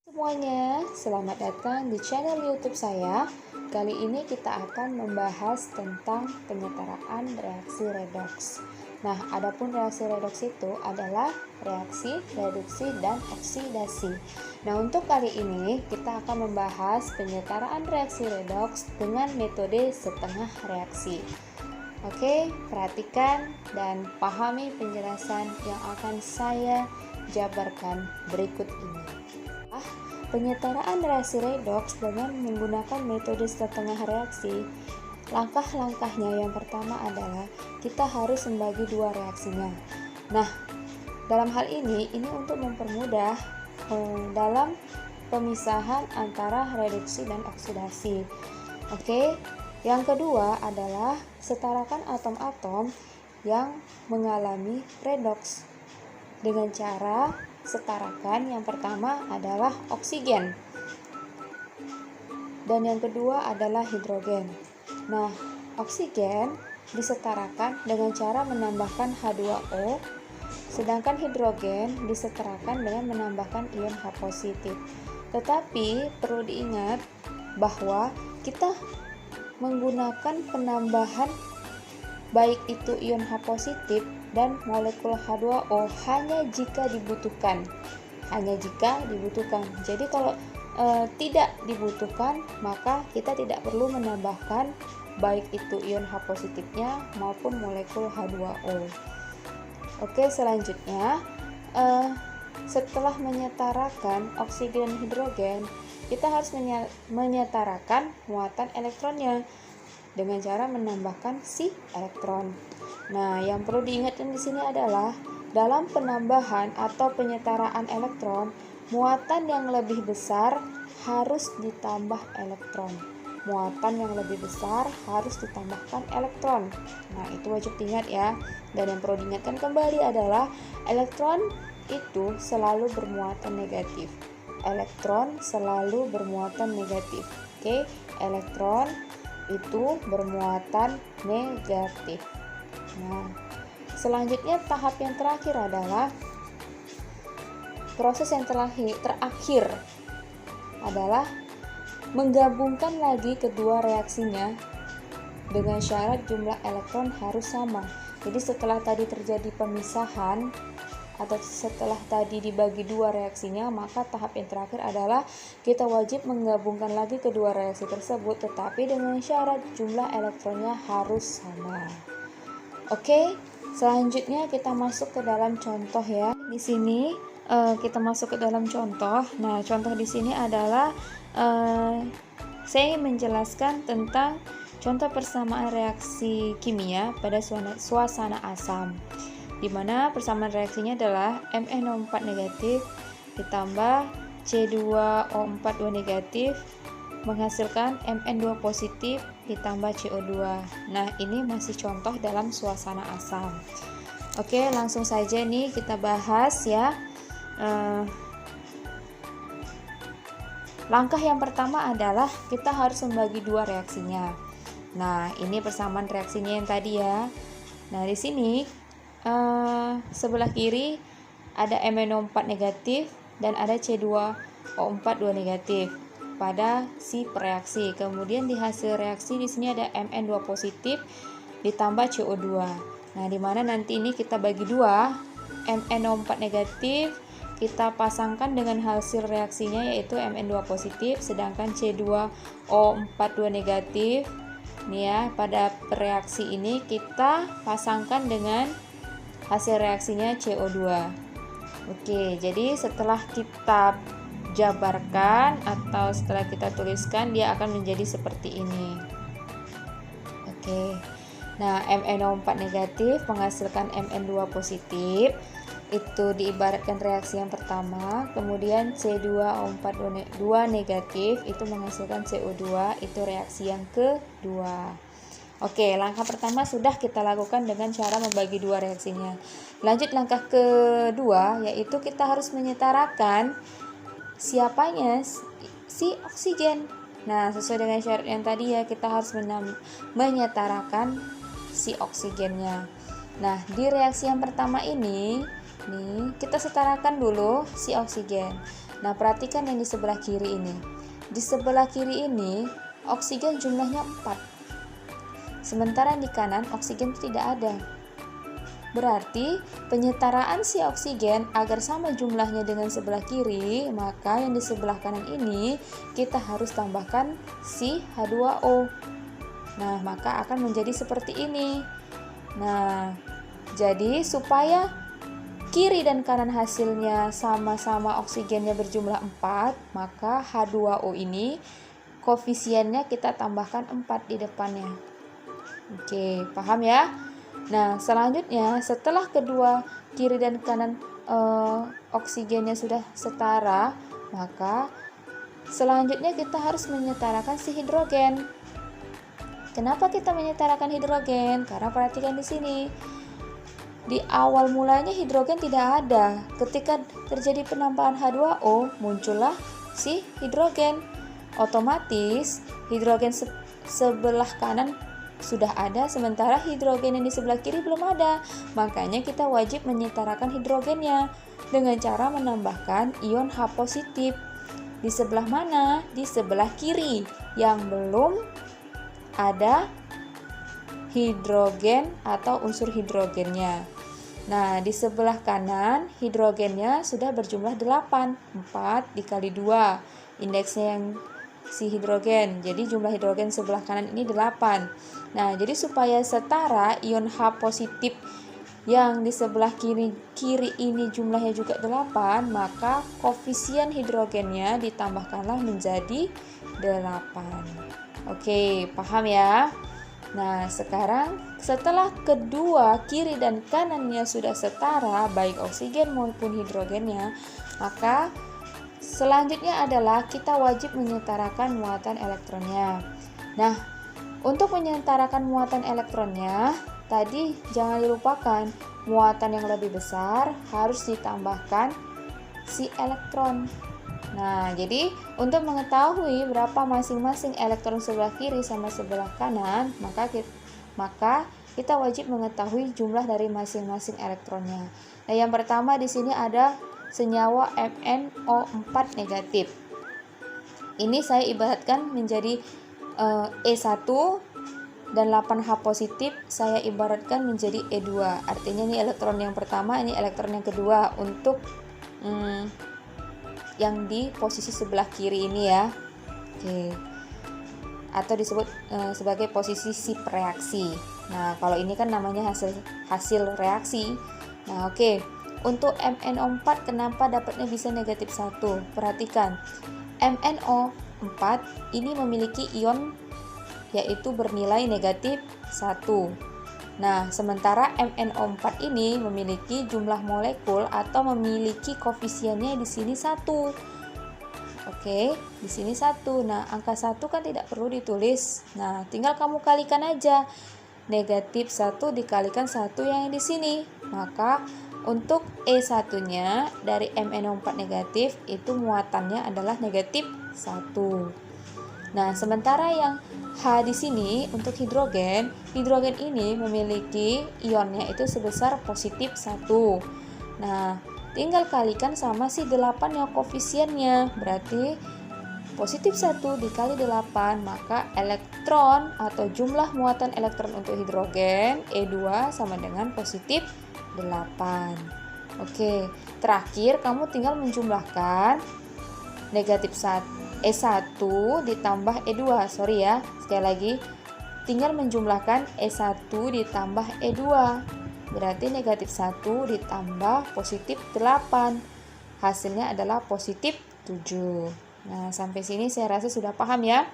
Semuanya, selamat datang di channel YouTube saya. Kali ini kita akan membahas tentang penyetaraan reaksi redoks. Nah, adapun reaksi redoks itu adalah reaksi, reduksi, dan oksidasi. Nah, untuk kali ini kita akan membahas penyetaraan reaksi redoks dengan metode setengah reaksi. Oke, perhatikan dan pahami penjelasan yang akan saya jabarkan berikut ini. Penyetaraan reaksi redoks dengan menggunakan metode setengah reaksi. Langkah-langkahnya yang pertama adalah kita harus membagi dua reaksinya. Nah, dalam hal ini untuk mempermudah dalam pemisahan antara reduksi dan oksidasi. Oke, yang kedua adalah setarakan atom-atom yang mengalami redoks dengan cara setarakan. Yang pertama adalah oksigen dan yang kedua adalah hidrogen. Nah, oksigen disetarakan dengan cara menambahkan H2O, sedangkan hidrogen disetarakan dengan menambahkan ion H positif. Tetapi perlu diingat bahwa kita menggunakan penambahan baik itu ion H positif dan molekul H2O hanya jika dibutuhkan. Jadi kalau tidak dibutuhkan, maka kita tidak perlu menambahkan baik itu ion H positifnya maupun molekul H2O. Oke, selanjutnya setelah menyetarakan oksigen dan hidrogen, kita harus menyetarakan muatan elektronnya dengan cara menambahkan si elektron. Nah, yang perlu diingatkan di sini adalah dalam penambahan atau penyetaraan elektron, muatan yang lebih besar harus ditambah elektron. Nah, itu wajib diingat ya. Dan yang perlu diingatkan kembali adalah elektron itu selalu bermuatan negatif. Oke, elektron itu bermuatan negatif. Nah, selanjutnya tahap yang terakhir adalah proses yang terakhir adalah menggabungkan lagi kedua reaksinya dengan syarat jumlah elektron harus sama. Jadi setelah tadi terjadi pemisahan atau setelah tadi dibagi dua reaksinya, maka tahap yang terakhir adalah kita wajib menggabungkan lagi kedua reaksi tersebut, tetapi dengan syarat jumlah elektronnya harus sama. Oke, selanjutnya kita masuk ke dalam contoh ya. Di sini kita masuk ke dalam contoh. Nah, contoh di sini adalah saya ingin menjelaskan tentang contoh persamaan reaksi kimia pada suasana asam, di mana persamaan reaksinya adalah MnO4 negatif ditambah C2O4 2 negatif menghasilkan Mn2 positif ditambah CO2. Nah, ini masih contoh dalam suasana asam. Oke, langsung saja nih kita bahas ya. Langkah yang pertama adalah kita harus membagi dua reaksinya. Nah, ini persamaan reaksinya yang tadi ya. Nah, di sini sebelah kiri ada MnO4 negatif dan ada C2O4 2 negatif pada si pereaksi. Kemudian di hasil reaksi di sini ada Mn2 positif ditambah CO2. Nah, di mana nanti ini kita bagi dua, MnO4 negatif kita pasangkan dengan hasil reaksinya yaitu Mn2 positif, sedangkan C2O4 2 negatif nih ya, pada reaksi ini kita pasangkan dengan hasil reaksinya CO2. Oke, jadi setelah kita jabarkan atau setelah kita tuliskan, dia akan menjadi seperti ini. Oke. Nah, MnO4 negatif menghasilkan Mn2 positif. Itu diibaratkan reaksi yang pertama. Kemudian C2O4 2 negatif itu menghasilkan CO2, itu reaksi yang kedua. Oke, langkah pertama sudah kita lakukan dengan cara membagi dua reaksinya. Lanjut langkah kedua, yaitu kita harus menyetarakan siapanya si oksigen. Nah, sesuai dengan syarat yang tadi ya, kita harus menyetarakan si oksigennya. Nah, di reaksi yang pertama ini nih kita setarakan dulu si oksigen. Nah, perhatikan yang di sebelah kiri ini. Di sebelah kiri ini oksigen jumlahnya 4. Sementara di kanan oksigen tidak ada. Berarti penyetaraan si oksigen agar sama jumlahnya dengan sebelah kiri, maka yang di sebelah kanan ini kita harus tambahkan si H2O. Nah, maka akan menjadi seperti ini. Nah, jadi supaya kiri dan kanan hasilnya sama-sama oksigennya berjumlah 4, maka H2O ini koefisiennya kita tambahkan 4 di depannya. Oke, paham ya? Nah, selanjutnya setelah kedua kiri dan kanan oksigennya sudah setara, maka selanjutnya kita harus menyetarakan si hidrogen. Kenapa kita menyetarakan hidrogen? Karena perhatikan di sini. Di awal mulanya hidrogen tidak ada. Ketika terjadi penambahan H2O, muncullah si hidrogen. Otomatis hidrogen sebelah kanan sudah ada, sementara hidrogen yang di sebelah kiri belum ada. Makanya kita wajib menyetarakan hidrogennya dengan cara menambahkan ion H positif. Di sebelah mana? Di sebelah kiri yang belum ada hidrogen atau unsur hidrogennya. Nah, di sebelah kanan hidrogennya sudah berjumlah 8. 4 dikali 2 indeksnya yang si hidrogen. Jadi jumlah hidrogen sebelah kanan ini 8. Nah, jadi supaya setara ion H positif yang di sebelah kiri ini jumlahnya juga 8, maka koefisien hidrogennya ditambahkanlah menjadi 8. Oke, paham ya? Nah, sekarang setelah kedua kiri dan kanannya sudah setara, baik oksigen maupun hidrogennya, maka selanjutnya adalah kita wajib menyetarakan muatan elektronnya. Nah, untuk menyetarakan muatan elektronnya, tadi jangan dilupakan, muatan yang lebih besar harus ditambahkan si elektron. Nah, jadi untuk mengetahui berapa masing-masing elektron sebelah kiri sama sebelah kanan, maka kita wajib mengetahui jumlah dari masing-masing elektronnya. Nah, yang pertama di sini ada senyawa MnO4 negatif. Ini saya ibaratkan menjadi E1 dan 8H positif saya ibaratkan menjadi E2. Artinya ini elektron yang pertama, ini elektron yang kedua untuk yang di posisi sebelah kiri ini ya. Oke. Atau disebut sebagai posisi sip reaksi. Nah, kalau ini kan namanya hasil reaksi. Nah, oke. Untuk MnO4 kenapa dapatnya bisa negatif 1? Perhatikan. MnO4 ini memiliki ion yaitu bernilai negatif 1. Nah, sementara MnO4 ini memiliki jumlah molekul atau memiliki koefisiennya di sini 1. Oke, di sini 1. Nah, angka 1 kan tidak perlu ditulis. Nah, tinggal kamu kalikan aja. Negatif 1 dikalikan 1 yang di sini. Maka untuk E1-nya dari MnO4 negatif itu muatannya adalah negatif 1. Nah, sementara yang H di sini untuk hidrogen ini memiliki ionnya itu sebesar positif 1. Nah, tinggal kalikan sama si 8 yang koefisiennya. Berarti positif 1 dikali 8, maka elektron atau jumlah muatan elektron untuk hidrogen E2 sama dengan positif 8. Oke, terakhir kamu tinggal menjumlahkan negatif 1 E1 ditambah E2. Sorry ya, sekali lagi tinggal menjumlahkan E1 ditambah E2. Berarti negatif 1 ditambah positif 8. Hasilnya adalah positif 7. Nah, sampai sini saya rasa sudah paham ya.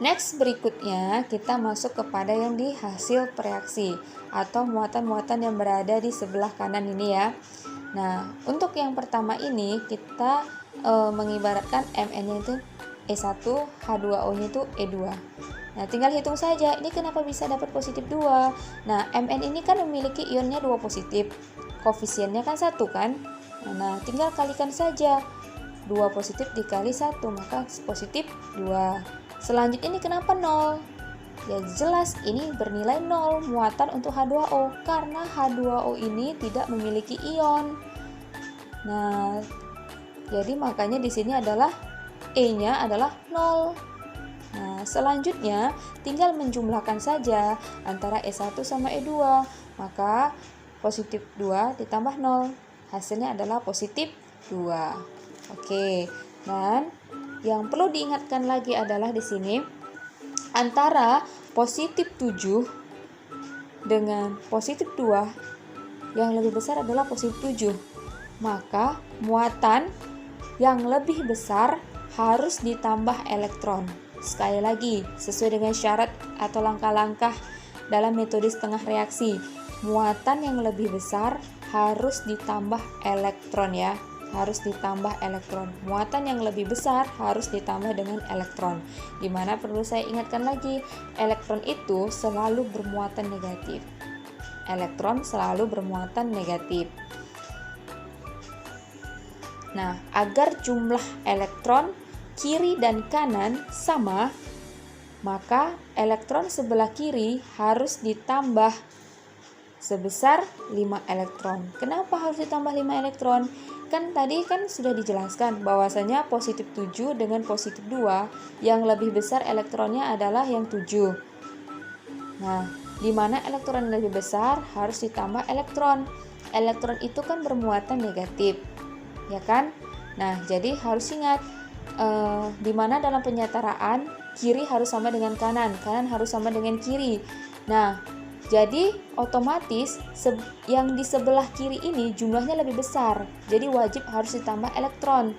Next, berikutnya kita masuk kepada yang di hasil reaksi atau muatan-muatan yang berada di sebelah kanan ini ya. Nah, untuk yang pertama ini kita mengibaratkan Mn-nya itu E1, H2O-nya itu E2. Nah, tinggal hitung saja, ini kenapa bisa dapat positif 2? Nah, Mn ini kan memiliki ionnya 2 positif, koefisiennya kan 1 kan? Nah, tinggal kalikan saja, 2 positif dikali 1, maka positif 2. Selanjutnya ini kenapa 0? Ya jelas ini bernilai 0 muatan untuk H2O, karena H2O ini tidak memiliki ion. Nah, Jadi makanya di sini adalah E-nya adalah 0. Nah, selanjutnya tinggal menjumlahkan saja antara E1 sama E2. Maka positif 2 ditambah 0. Hasilnya adalah positif 2. Oke. Dan yang perlu diingatkan lagi adalah di sini antara positif 7 dengan positif 2 yang lebih besar adalah positif 7. Maka muatan yang lebih besar harus ditambah elektron. Sekali lagi, sesuai dengan syarat atau langkah-langkah dalam metode setengah reaksi, muatan yang lebih besar harus ditambah elektron ya. Harus ditambah elektron. Muatan yang lebih besar harus ditambah dengan elektron. Dimana perlu saya ingatkan lagi, elektron itu selalu bermuatan negatif. Elektron selalu bermuatan negatif. Nah, agar jumlah elektron kiri dan kanan sama, maka elektron sebelah kiri harus ditambah sebesar 5 elektron. Kenapa harus ditambah 5 elektron? Kan tadi kan sudah dijelaskan bahwasanya positif 7 dengan positif 2 yang lebih besar elektronnya adalah yang 7. Nah, di mana elektron yang lebih besar harus ditambah elektron. Elektron itu kan bermuatan negatif, ya kan? Nah, jadi harus ingat di mana dalam penyetaraan kiri harus sama dengan kanan, kanan harus sama dengan kiri. Nah, jadi otomatis yang di sebelah kiri ini jumlahnya lebih besar. Jadi wajib harus ditambah elektron.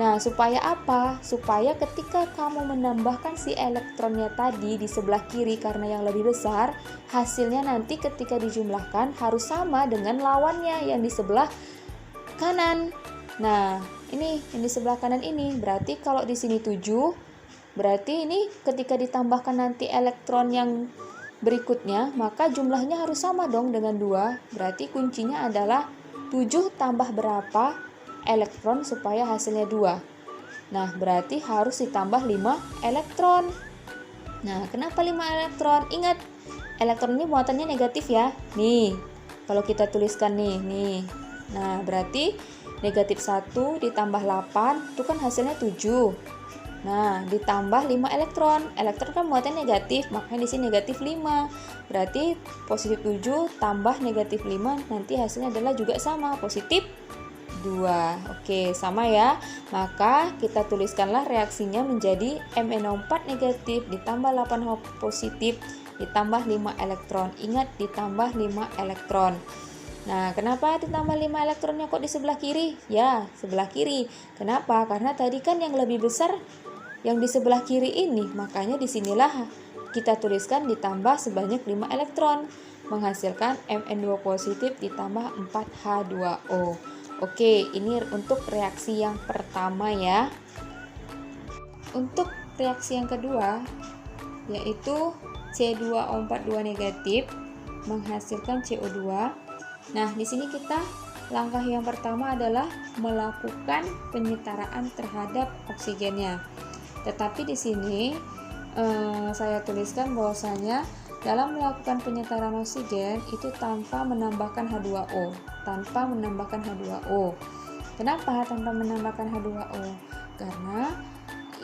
Nah, supaya apa? Supaya ketika kamu menambahkan si elektronnya tadi di sebelah kiri karena yang lebih besar, hasilnya nanti ketika dijumlahkan harus sama dengan lawannya yang di sebelah kanan. Nah, ini yang di sebelah kanan ini berarti kalau di sini 7, berarti ini ketika ditambahkan nanti elektron yang berikutnya, maka jumlahnya harus sama dong dengan 2. Berarti kuncinya adalah 7 tambah berapa elektron supaya hasilnya 2. Nah, berarti harus ditambah 5 elektron. Nah, kenapa 5 elektron? Ingat, elektron ini muatannya negatif ya. Nih, kalau kita tuliskan nih. Nah, berarti negatif 1 ditambah 8 itu kan hasilnya 7. Nah, ditambah 5 elektron. Elektron kan muatannya negatif, makanya di sini negatif 5. Berarti positif 7 tambah negatif 5 nanti hasilnya adalah juga sama, positif 2. Oke, sama ya. Maka kita tuliskanlah reaksinya menjadi MnO4 negatif ditambah 8H positif ditambah 5 elektron. Ingat, ditambah 5 elektron. Nah, kenapa ditambah 5 elektronnya kok di sebelah kiri? Ya, sebelah kiri. Kenapa? Karena tadi kan yang lebih besar yang di sebelah kiri ini, makanya disinilah kita tuliskan ditambah sebanyak 5 elektron, menghasilkan Mn2 positif ditambah 4H2O. Oke, ini untuk reaksi yang pertama ya. Untuk reaksi yang kedua, yaitu C2O42 negatif menghasilkan CO2. Nah, di sini kita langkah yang pertama adalah melakukan penyetaraan terhadap oksigennya. Tetapi di sini saya tuliskan bahwasanya dalam melakukan penyetaraan oksigen itu tanpa menambahkan H2O. Kenapa tanpa menambahkan H2O? Karena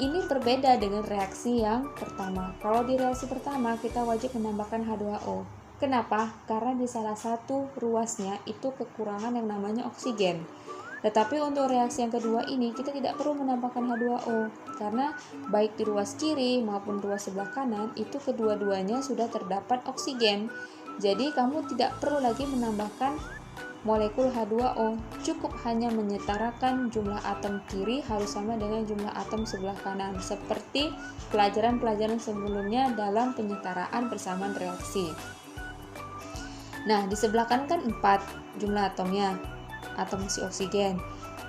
ini berbeda dengan reaksi yang pertama. Kalau di reaksi pertama kita wajib menambahkan H2O. Kenapa? Karena di salah satu ruasnya itu kekurangan yang namanya oksigen. Tetapi untuk reaksi yang kedua ini kita tidak perlu menambahkan H2O karena baik di ruas kiri maupun ruas sebelah kanan itu kedua-duanya sudah terdapat oksigen. Jadi kamu tidak perlu lagi menambahkan molekul H2O. Cukup hanya menyetarakan jumlah atom kiri harus sama dengan jumlah atom sebelah kanan seperti pelajaran-pelajaran sebelumnya dalam penyetaraan persamaan reaksi. Nah, di sebelah kanan kan 4 jumlah atomnya, atom si oksigen.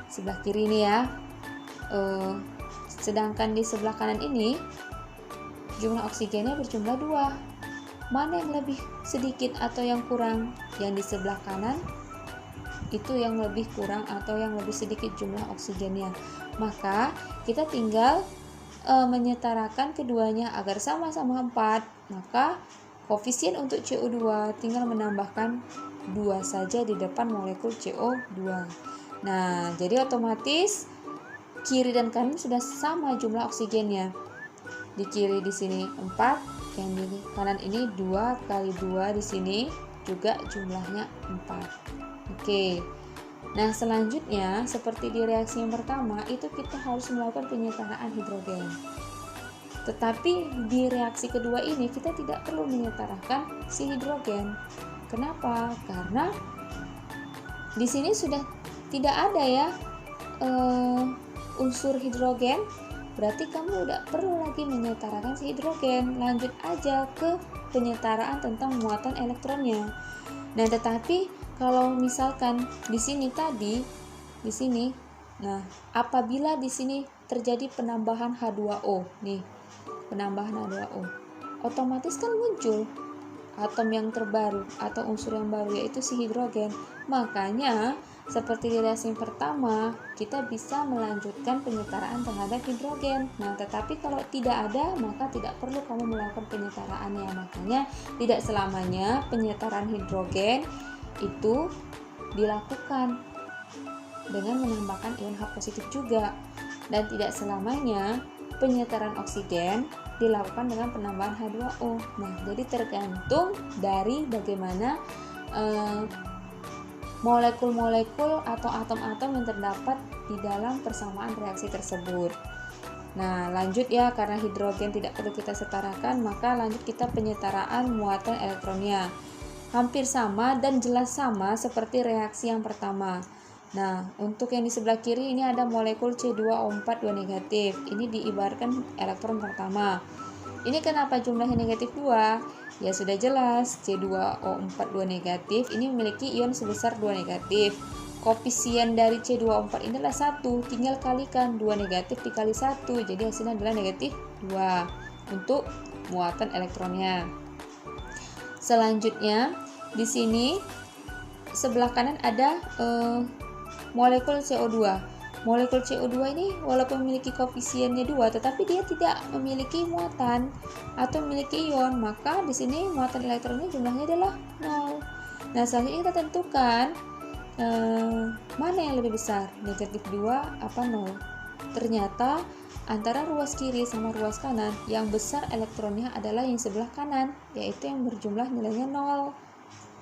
Sebelah kiri ini ya. Sedangkan di sebelah kanan ini jumlah oksigennya berjumlah 2. Mana yang lebih sedikit atau yang kurang? Yang di sebelah kanan itu yang lebih kurang atau yang lebih sedikit jumlah oksigennya. Maka kita tinggal menyetarakan keduanya agar sama-sama 4. Maka koefisien untuk CO2 tinggal menambahkan 2 saja di depan molekul CO2. Nah, jadi otomatis kiri dan kanan sudah sama jumlah oksigennya. Di kiri di sini 4, yang di kanan ini 2 kali 2 di sini juga jumlahnya 4. Oke. Nah, selanjutnya seperti di reaksi yang pertama, itu kita harus melakukan penyetaraan hidrogen. Tetapi di reaksi kedua ini kita tidak perlu menyetarakan si hidrogen. Kenapa? Karena di sini sudah tidak ada ya unsur hidrogen, berarti kamu tidak perlu lagi menyetarakan si hidrogen. Lanjut aja ke penyetaraan tentang muatan elektronnya. Nah, tetapi kalau misalkan di sini tadi, di sini, nah apabila di sini terjadi penambahan H2O, nih penambahan H2O, otomatis kan muncul atom yang terbaru atau unsur yang baru, yaitu si hidrogen. Makanya seperti di reaksi yang pertama, kita bisa melanjutkan penyetaraan terhadap hidrogen. Nah, tetapi kalau tidak ada, maka tidak perlu kamu melakukan penyetaraannya. Makanya tidak selamanya penyetaraan hidrogen itu dilakukan dengan menambahkan ion H positif juga, dan tidak selamanya penyetaraan oksigen dilakukan dengan penambahan H2O. Nah, jadi tergantung dari bagaimana molekul-molekul atau atom-atom yang terdapat di dalam persamaan reaksi tersebut. Nah, lanjut ya, karena hidrogen tidak perlu kita setarakan, maka lanjut kita penyetaraan muatan elektronnya. Hampir sama dan jelas sama seperti reaksi yang pertama. Nah, untuk yang di sebelah kiri ini ada molekul C2O4 2 negatif. Ini diibaratkan elektron pertama. Ini kenapa jumlahnya negatif 2? Ya sudah jelas, C2O4 2 negatif ini memiliki ion sebesar 2 negatif. Koefisien dari C2O4 ini adalah 1, tinggal kalikan 2 negatif dikali 1, jadi hasilnya adalah negatif 2 untuk muatan elektronnya. Selanjutnya, di sini sebelah kanan ada molekul CO2. Molekul CO2 ini walaupun memiliki koefisiennya 2, tetapi dia tidak memiliki muatan atau memiliki ion, maka di sini muatan elektronnya jumlahnya adalah 0. Nah, selanjutnya kita tentukan mana yang lebih besar, negatif 2 apa 0. Ternyata antara ruas kiri sama ruas kanan, yang besar elektronnya adalah yang sebelah kanan, yaitu yang berjumlah nilainya 0.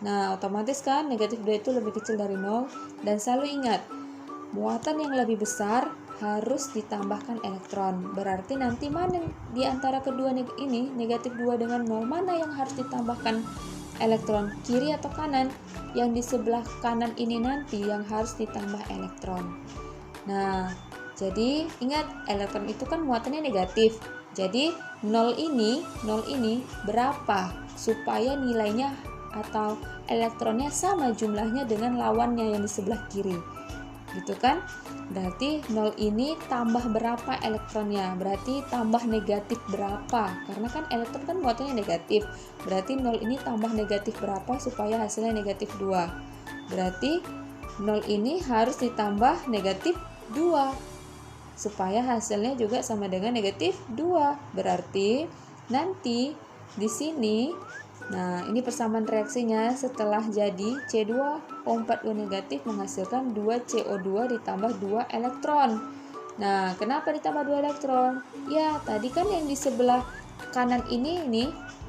Nah, otomatis kan negatif 2 itu lebih kecil dari 0, dan selalu ingat, muatan yang lebih besar harus ditambahkan elektron. Berarti nanti mana di antara kedua ini, negatif 2 dengan 0, mana yang harus ditambahkan elektron, kiri atau kanan? Yang di sebelah kanan ini nanti yang harus ditambah elektron. Nah, jadi ingat, elektron itu kan muatannya negatif. Jadi 0 ini berapa supaya nilainya atau elektronnya sama jumlahnya dengan lawannya yang di sebelah kiri, gitu kan? Berarti 0 ini tambah berapa elektronnya, berarti tambah negatif berapa, karena kan elektron kan muatannya negatif, berarti 0 ini tambah negatif berapa supaya hasilnya negatif 2, berarti 0 ini harus ditambah negatif 2 supaya hasilnya juga sama dengan negatif 2. Berarti nanti di sini, nah ini persamaan reaksinya setelah jadi C2O4 2 negatif menghasilkan 2 CO2 ditambah 2 elektron. Nah, kenapa ditambah 2 elektron? Ya, tadi kan yang di sebelah kanan ini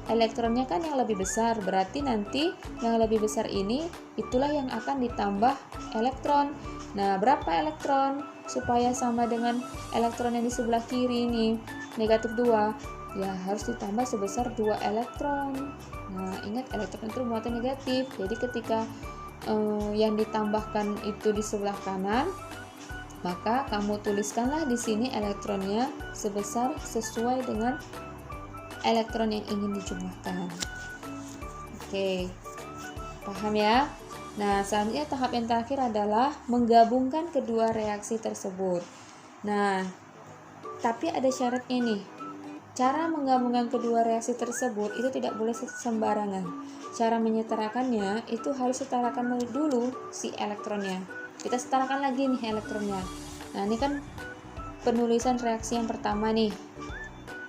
elektronnya kan yang lebih besar, berarti nanti yang lebih besar ini itulah yang akan ditambah elektron. Nah, berapa elektron supaya sama dengan elektron yang di sebelah kiri ini, negatif 2? Ya, harus ditambah sebesar 2 elektron. Nah, ingat elektron itu muatan negatif. Jadi ketika yang ditambahkan itu di sebelah kanan, maka kamu tuliskanlah di sini elektronnya sebesar sesuai dengan elektron yang ingin dijumlahkan. Oke, paham ya? Nah, selanjutnya tahap yang terakhir adalah menggabungkan kedua reaksi tersebut. Nah, tapi ada syaratnya nih. Cara menggabungkan kedua reaksi tersebut itu tidak boleh sembarangan. Cara menyetarakannya itu harus setarakan dulu si elektronnya. Kita setarakan lagi nih elektronnya. Nah, ini kan penulisan reaksi yang pertama nih.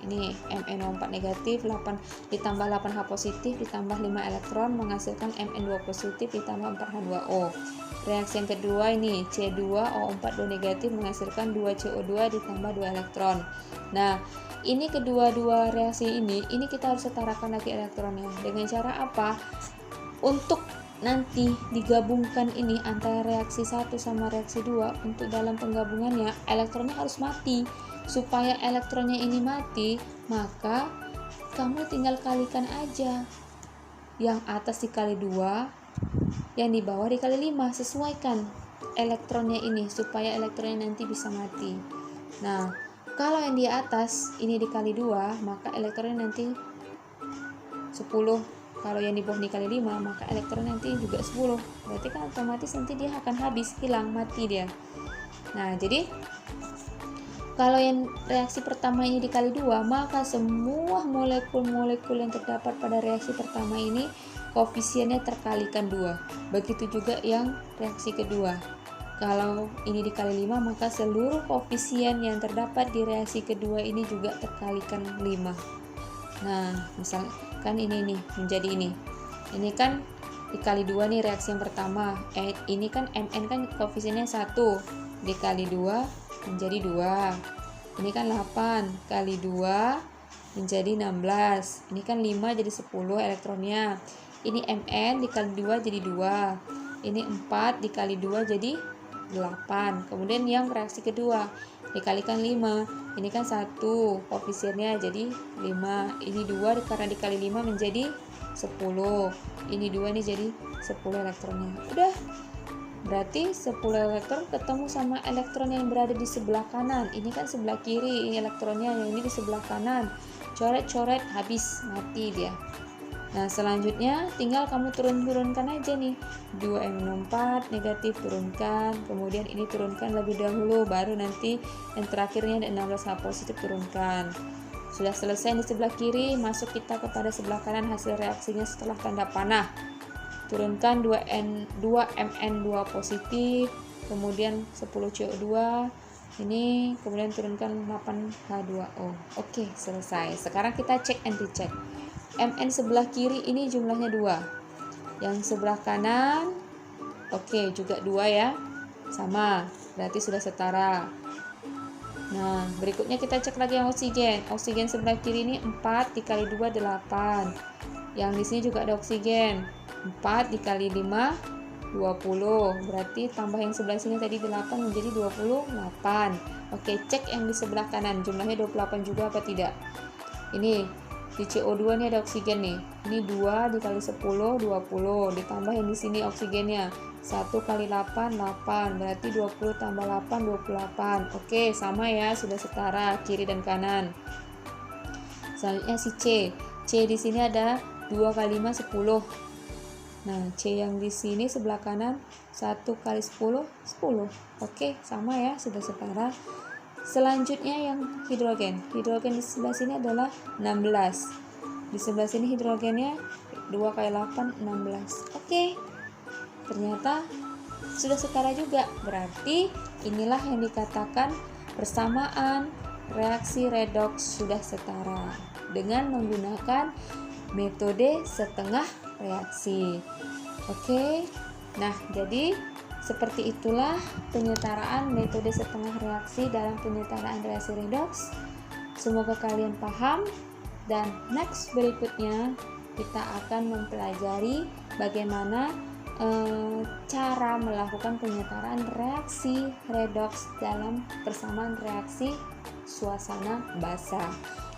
Ini Mn24 negatif 8 ditambah 8H positif ditambah 5 elektron menghasilkan Mn2 positif ditambah 4H2O. Reaksi yang kedua ini C2O4 2 negatif menghasilkan 2CO2 ditambah 2 elektron. Nah, ini kedua-dua reaksi ini kita harus setarakan lagi elektronnya. Dengan cara apa? Untuk nanti digabungkan ini antara reaksi 1 sama reaksi 2, untuk dalam penggabungannya elektronnya harus mati. Supaya elektronnya ini mati, maka kamu tinggal kalikan aja. Yang atas dikali 2, yang di bawah dikali 5. Sesuaikan elektronnya ini supaya elektronnya nanti bisa mati. Nah, kalau yang di atas ini dikali 2, maka elektronnya nanti 10. Kalau yang di bawah dikali 5, maka elektronnya nanti juga 10. Berarti kan otomatis nanti dia akan habis, hilang, mati dia. Nah, jadi kalau yang reaksi pertama ini dikali 2, maka semua molekul-molekul yang terdapat pada reaksi pertama ini koefisiennya terkalikan 2. Begitu juga yang reaksi kedua. Kalau ini dikali 5, maka seluruh koefisien yang terdapat di reaksi kedua ini juga terkalikan 5. Nah, misalkan ini nih menjadi ini. Ini kan dikali 2 nih reaksi yang pertama. Ini kan Mn kan koefisiennya 1 dikali 2 menjadi 2. Ini kan 8 kali 2 menjadi 16. Ini kan 5 jadi 10 elektronnya. Ini Mn dikali 2 jadi 2. Ini 4 dikali 2 jadi 8. Kemudian yang reaksi kedua dikalikan 5. Ini kan 1 koefisiennya jadi 5. Ini 2 karena dikali 5 menjadi 10. Ini 2 nih jadi 10 elektronnya. Udah. Berarti 10 elektron ketemu sama elektron yang berada di sebelah kanan. Ini kan sebelah kiri, ini elektronnya, yang ini di sebelah kanan. Coret-coret, habis, mati dia. Nah, selanjutnya tinggal kamu turunkan aja nih. 2Mn4 negatif turunkan, kemudian ini turunkan lebih dahulu, baru nanti yang terakhirnya ada 16H positif turunkan. Sudah selesai di sebelah kiri, masuk kita kepada sebelah kanan hasil reaksinya setelah tanda panah. Turunkan 2Mn2 positif, kemudian 10 CO2 ini, kemudian turunkan 8H2O. Oke, selesai. Sekarang kita cek anti-cek. Mn sebelah kiri ini jumlahnya 2. Yang sebelah kanan oke, juga 2 ya. Sama, berarti sudah setara. Nah, berikutnya kita cek lagi yang oksigen. Oksigen sebelah kiri ini 4 dikali 2 8. Yang di sini juga ada oksigen. 4 dikali 5 20. Berarti tambah yang sebelah sini tadi 8 menjadi 28. Oke, cek yang di sebelah kanan jumlahnya 28 juga apa tidak. Ini di CO2 nih ada oksigen nih. Ini 2 dikali 10 20. Ditambah yang di sini oksigennya 1 kali 8 8. Berarti 20 tambah 8 28. Oke, sama ya, sudah setara kiri dan kanan. Selanjutnya si C. C di sini ada 2 kali 5 10. Nah, C yang di sini sebelah kanan 1 kali 10 10. Oke, sama ya, sudah setara. Selanjutnya yang hidrogen. Hidrogen di sebelah sini adalah 16. Di sebelah sini hidrogennya 2 kali 8 16. Oke. Ternyata sudah setara juga. Berarti inilah yang dikatakan persamaan reaksi redoks sudah setara dengan menggunakan metode setengah reaksi. Oke. Nah, jadi seperti itulah penyetaraan metode setengah reaksi dalam penyetaraan reaksi redoks. Semoga kalian paham, dan next berikutnya kita akan mempelajari bagaimana cara melakukan penyetaraan reaksi redoks dalam persamaan reaksi suasana basah.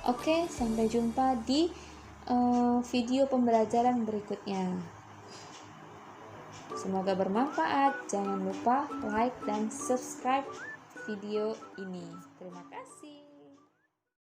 Oke, sampai jumpa di video pembelajaran berikutnya. Semoga bermanfaat. Jangan lupa like dan subscribe video ini. Terima kasih.